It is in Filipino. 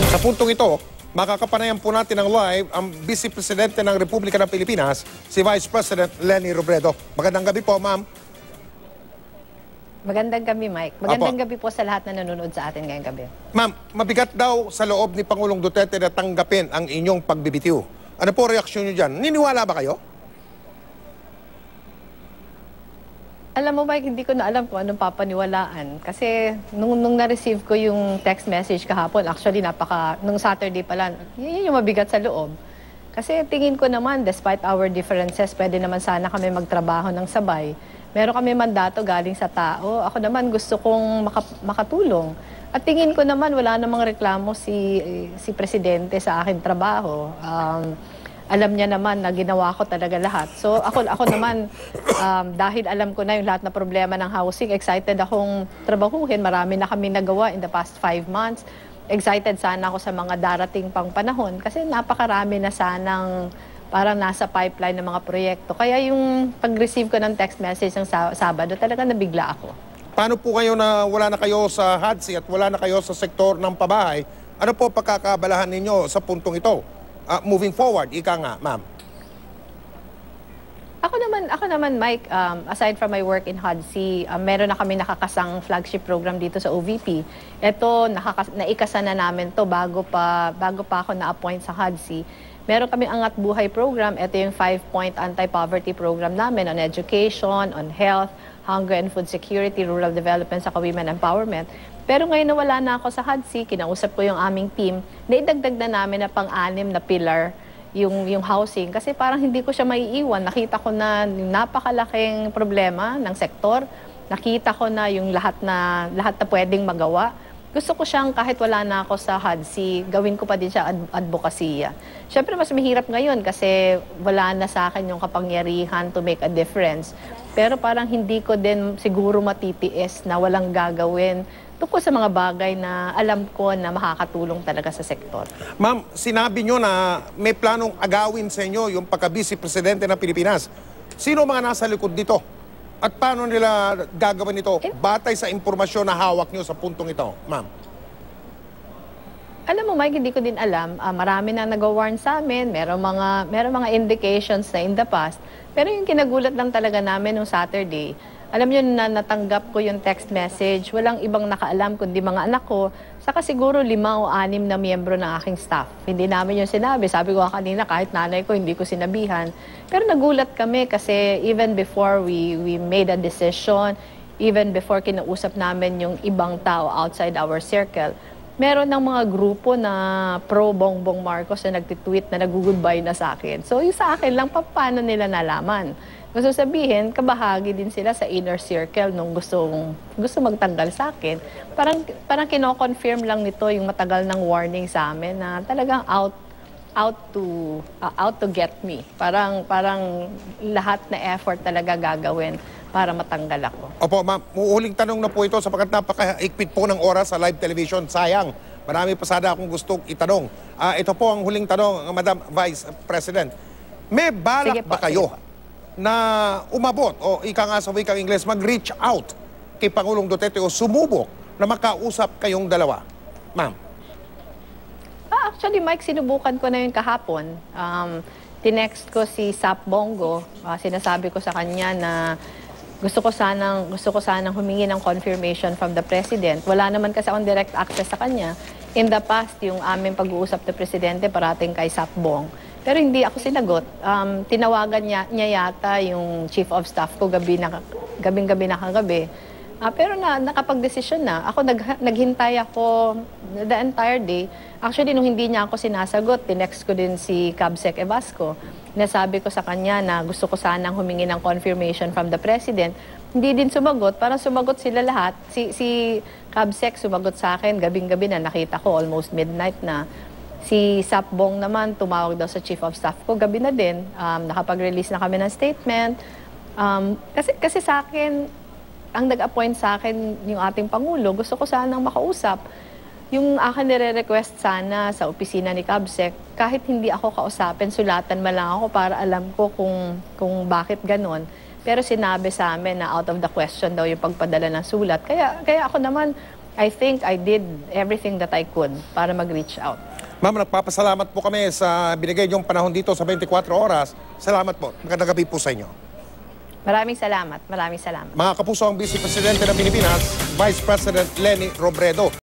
Sa puntong ito, makakapanayan po natin ng live ang Vice Presidente ng Republika ng Pilipinas, si Vice President Leni Robredo. Magandang gabi po, ma'am. Magandang gabi, Mike. Magandang gabi po sa lahat na nanonood sa atin ngayong gabi. Ma'am, mabigat daw sa loob ni Pangulong Duterte na tanggapin ang inyong pagbibitiw. Ano po reaksyon niyo dyan? Niniwala ba kayo? Alam mo, Mike, hindi ko na alam kung anong papaniwalaan. Kasi nung na-receive ko yung text message kahapon, actually nung Saturday pala, yun yung mabigat sa loob. Kasi tingin ko naman, despite our differences, pwede naman sana kami magtrabaho ng sabay. Meron kami mandato galing sa tao. Ako naman gusto kong makatulong. At tingin ko naman wala namang reklamo si Presidente sa aking trabaho. Alam niya naman na ginawa ko talaga lahat. So ako naman, dahil alam ko na yung lahat na problema ng housing, excited akong trabahuhin. Marami na kami nagawa in the past 5 months. Excited sana ako sa mga darating pang panahon kasi napakarami na sanang parang nasa pipeline ng mga proyekto. Kaya yung pag-receive ko ng text message ng Sabado, talaga nabigla ako. Paano po kayo na wala na kayo sa HADSI at wala na kayo sa sektor ng pabahay? Ano po pagkakabalahan ninyo sa puntong ito? Moving forward, ika nga, ma'am. Ako naman, Mike, aside from my work in HADSI, meron na kami nakakasang flagship program dito sa OVP. Ito, naikasa na namin to bago pa ako na-appoint sa HADSI. Meron kami Angat Buhay program. Ito yung 5-point anti-poverty program namin on education, on health, hunger and food security, rural development, sa women empowerment. Pero ngayon na wala na ako sa HADSI, kinausap ko yung aming team, naidagdag na namin na pang-anim na pillar yung housing. Kasi parang hindi ko siya maiiwan. Nakita ko na yung napakalaking problema ng sektor. Nakita ko na yung lahat na pwedeng magawa. Gusto ko siyang kahit wala na ako sa HADSI, gawin ko pa din siya advokasya. Siyempre mas mahirap ngayon kasi wala na sa akin yung kapangyarihan to make a difference. Pero parang hindi ko din siguro matitiis na walang gagawin tungkol sa mga bagay na alam ko na makakatulong talaga sa sektor. Ma'am, sinabi nyo na may planong agawin sa inyo yung pagka-Vice Presidente ng Pilipinas. Sino mga nasa likod nito? At paano nila gagawin ito batay sa impormasyon na hawak nyo sa puntong ito, ma'am? Alam mo, Mike, hindi ko din alam. Marami na nag-warn sa amin. Meron mga indications na in the past. Pero yung kinagulat lang talaga namin nung Saturday, alam niyo na natanggap ko yung text message, walang ibang nakaalam kundi mga anak ko, saka siguro 5 o 6 na miyembro ng aking staff. Hindi namin yung sinabi. Sabi ko kanina, kahit nanay ko, hindi ko sinabihan. Pero nagulat kami kasi even before we made a decision, even before kinausap namin yung ibang tao outside our circle, meron ng mga grupo na pro Bongbong Marcos na nagtitweet na nag-goodbye na sa akin. So yung sa akin lang, paano nila nalaman? Gusto sabihin, kabahagi din sila sa inner circle nung gusto magtanggal sa akin. Parang kino-confirm lang nito yung matagal ng warning sa amin na talagang out to get me. Parang lahat na effort talaga gagawin para matanggal ako. Opo, ma'am. Huling tanong na po ito sapagkat napaka-ikpit po ng oras sa live television. Sayang. Marami pa sana akong gustong itanong. Ito po ang huling tanong, Madam Vice President. May balak ba kayo na umabot o ika nga sa wikang Ingles, mag-reach out kay Pangulong Duterte o sumubok na makausap kayong dalawa? Ma'am. Actually, Mike, sinubukan ko na yun kahapon. Tinext ko si Sap Bongo. Sinasabi ko sa kanya na gusto ko sanang humingi ng confirmation from the President. Wala naman kasi akong direct access sa kanya. In the past, yung aming pag-uusap na Presidente parating kay Sap Bong. Pero hindi ako sinagot. Tinawagan niya yata yung Chief of Staff ko gabing-gabi na kagabi. Pero nakapag-desisyon na. Ako, naghintay ako the entire day. Actually, nung hindi niya ako sinasagot, tinext ko din si Cabsec Evasco. Nasabi ko sa kanya na gusto ko sanang humingi ng confirmation from the President. Hindi din sumagot. Parang sumagot sila lahat. Si Cabsec sumagot sa akin gabing-gabi na. Nakita ko almost midnight na. Si Sapbong naman, tumawag daw sa Chief of Staff ko, gabi na din. Nakapag-release na kami ng statement. Kasi sa akin, ang nag-appoint sa akin yung ating Pangulo, gusto ko sanang makausap. Yung akin nire-request sana sa opisina ni Cabsec, kahit hindi ako kausapin, sulatan man lang ako para alam ko kung bakit ganon. Pero sinabi sa amin na out of the question daw yung pagpadala ng sulat. Kaya ako naman, I think I did everything that I could para mag-reach out. Ma'am, nagpapasalamat po kami sa binigay niyong panahon dito sa 24 oras. Salamat po. Magandang gabi po sa inyo. Maraming salamat. Maraming salamat. Mga kapuso, ang Vice Presidente ng Pilipinas, Vice President Leni Robredo.